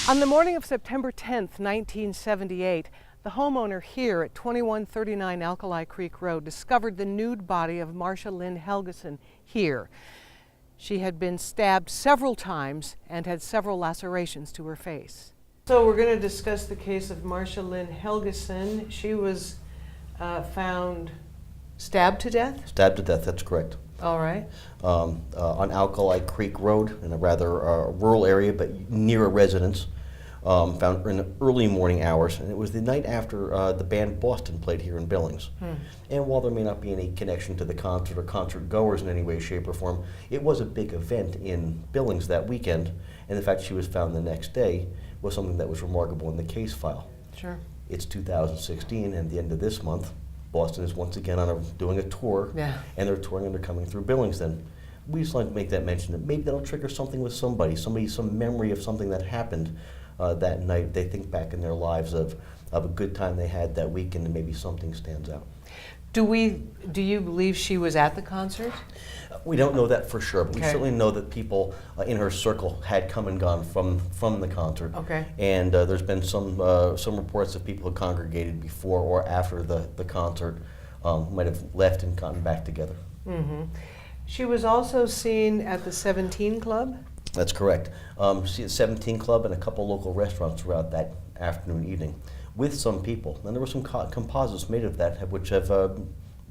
On the morning of September 10th, 1978, the homeowner here at 2139 Alkali Creek Road discovered the nude body of Marsha Helgeson here. She had been stabbed several times and had several lacerations to her face. So we're going to discuss the case of Marsha Helgeson. She was found stabbed to death? Stabbed to death, that's correct. All right. On Alkali Creek Road, in a rather rural area, but near a residence, found in the early morning hours. And it was the night after the band Boston played here in Billings. And while there may not be any connection to the concert or concert goers in any way, shape, or form, it was a big event in Billings that weekend. And the fact she was found the next day was something that was remarkable in the case file. Sure. It's 2016, and at the end of this month, Boston is once again doing a tour, and they're touring and they're coming through Billings. Then we just like to make that mention that maybe that'll trigger something with somebody, some memory of something that happened that night. They think back in their lives of a good time they had that weekend, and maybe something stands out. Do you believe she was at the concert? We don't know that for sure, but Okay. we certainly know that people in her circle had come and gone from the concert. Okay. And there's been some reports of people who congregated before or after the concert who might have left and gotten back together. Mm-hmm. She was also seen at the 17 Club? That's correct. She had 17 Club and a couple local restaurants throughout that afternoon evening with some people. And there were some composites made of that which have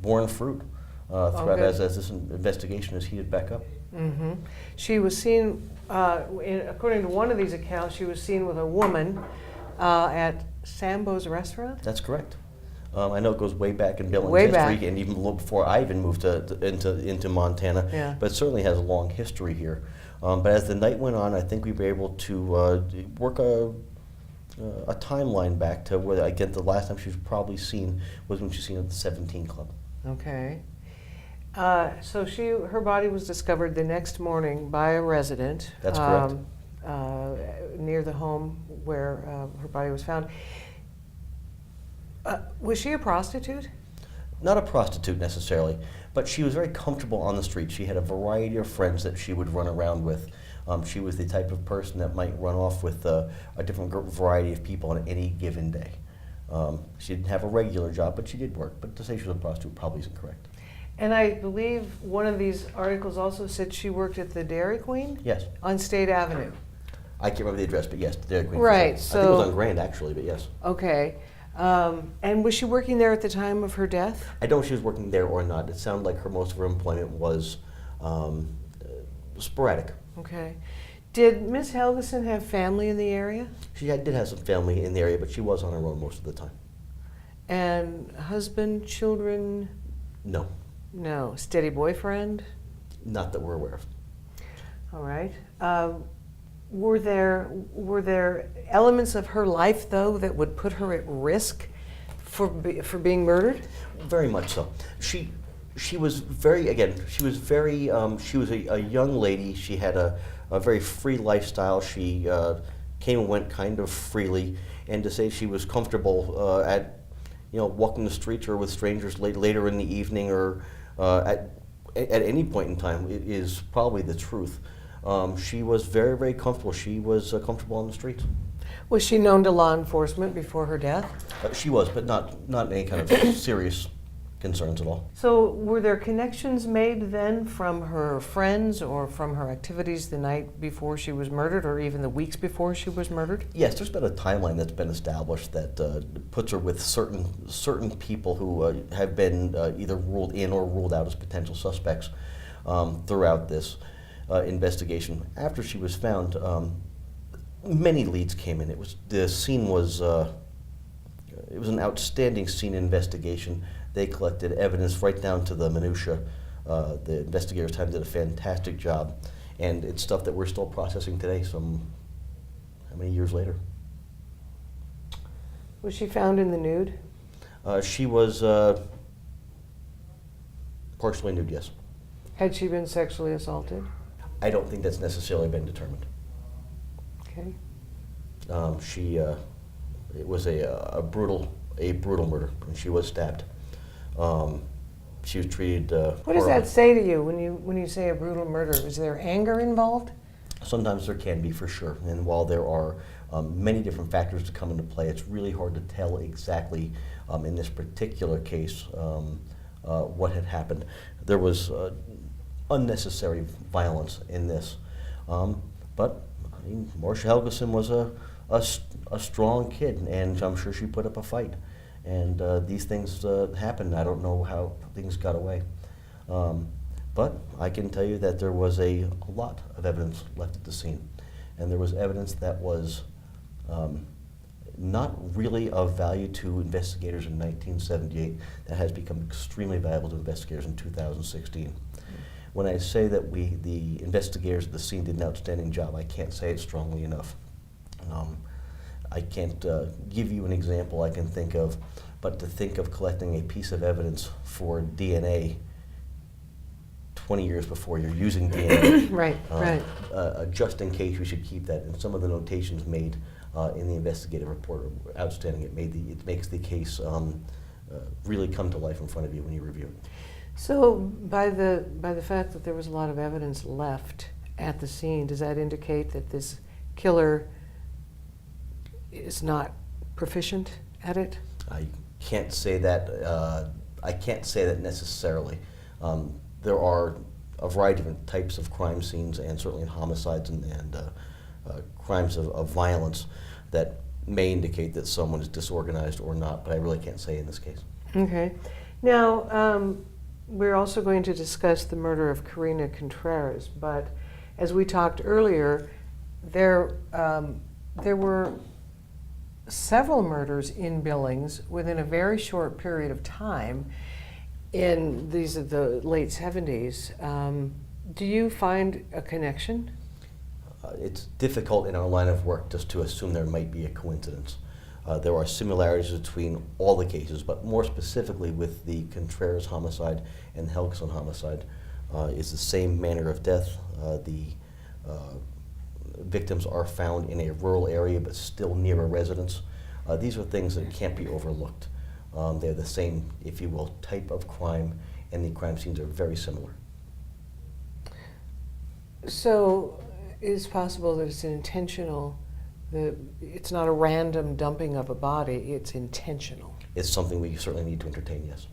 borne fruit throughout as this investigation is heated back up. Mm-hmm. She was seen, according to one of these accounts, she was seen with a woman at Sambo's restaurant? That's correct. I know it goes way back in Billings Way history, back. and even a little before I even moved into Montana. Yeah. But it certainly has a long history here. But as the night went on, I think we were able to work a timeline back to where, again, the last time she was probably seen was when she was seen at the 17 Club. Okay. So her body was discovered the next morning by a resident. That's correct. Near the home where her body was found. Was she a prostitute? Not a prostitute necessarily, but she was very comfortable on the street. She had a variety of friends that she would run around with. She was the type of person that might run off with a different variety of people on any given day. She didn't have a regular job, but she did work. But to say she was a prostitute probably isn't correct. And I believe one of these articles also said she worked at the Dairy Queen? Yes. On State Avenue. I can't remember the address, but yes, the Dairy Queen. Right, I think it was so- on Grand, actually, but yes. Okay. And was she working there at the time of her death? I don't know if she was working there or not. It sounded like most of her employment was sporadic. Okay. Did Miss Helgeson have family in the area? She did have some family in the area, but she was on her own most of the time. And husband, children? No, No. Steady boyfriend? not that we're aware of. All right. Were there elements of her life, though, that would put her at risk for being murdered? Very much so. She was very, she was a young lady. She had a very free lifestyle. She came and went kind of freely, and to say she was comfortable at walking the streets or with strangers later in the evening or at any point in time is probably the truth. She was very, very comfortable. She was comfortable on the streets. Was she known to law enforcement before her death? She was, but not any kind of serious concerns at all. So were there connections made then from her friends or from her activities the night before she was murdered or even the weeks before she was murdered? Yes, there's been a timeline that's been established that puts her with certain people who have been either ruled in or ruled out as potential suspects throughout this investigation. After she was found, many leads came in. It was an outstanding scene investigation. They collected evidence right down to the minutia. The investigators did a fantastic job, and it's stuff that we're still processing today. How many years later? Was she found in the nude? She was partially nude, yes. Had she been sexually assaulted? I don't think that's necessarily been determined. Okay. It was a brutal murder, and she was stabbed. She was treated. What does that say to you when you say a brutal murder? Is there anger involved? sometimes there can be, for sure. And while there are many different factors to come into play, it's really hard to tell exactly in this particular case what had happened. There was unnecessary violence in this, but I mean, Marsha Helgeson was a strong kid, and I'm sure she put up a fight. And these things happened. I don't know how things got away. But I can tell you that there was a lot of evidence left at the scene. And there was evidence that was not really of value to investigators in 1978 that has become extremely valuable to investigators in 2016. When I say that the investigators at the scene did an outstanding job, I can't say it strongly enough. I can't give you an example I can think of, but to think of collecting a piece of evidence for DNA 20 years before you're using DNA. Right. Just in case, we should keep that. And some of the notations made in the investigative report are outstanding. It makes the case really come to life in front of you when you review it. So by the fact that there was a lot of evidence left at the scene, does that indicate that this killer is not proficient at it? I can't say that. I can't say that necessarily. There are a variety of different types of crime scenes, and certainly in homicides and crimes of violence, that may indicate that someone is disorganized or not, but I really can't say in this case. Okay. Now, we're also going to discuss the murder of Karina Contreras, but as we talked earlier, there were several murders in Billings within a very short period of time. In these are the late 70s. Do you find a connection? It's difficult in our line of work just to assume there might be a coincidence. There are similarities between all the cases, but more specifically with the Contreras homicide and the Helgeson homicide. It's the same manner of death. The victims are found in a rural area but still near a residence. These are things that can't be overlooked. They're the same, if you will, type of crime, and the crime scenes are very similar. So it's possible that it's intentional, that it's not a random dumping of a body, it's intentional. It's something we certainly need to entertain, yes.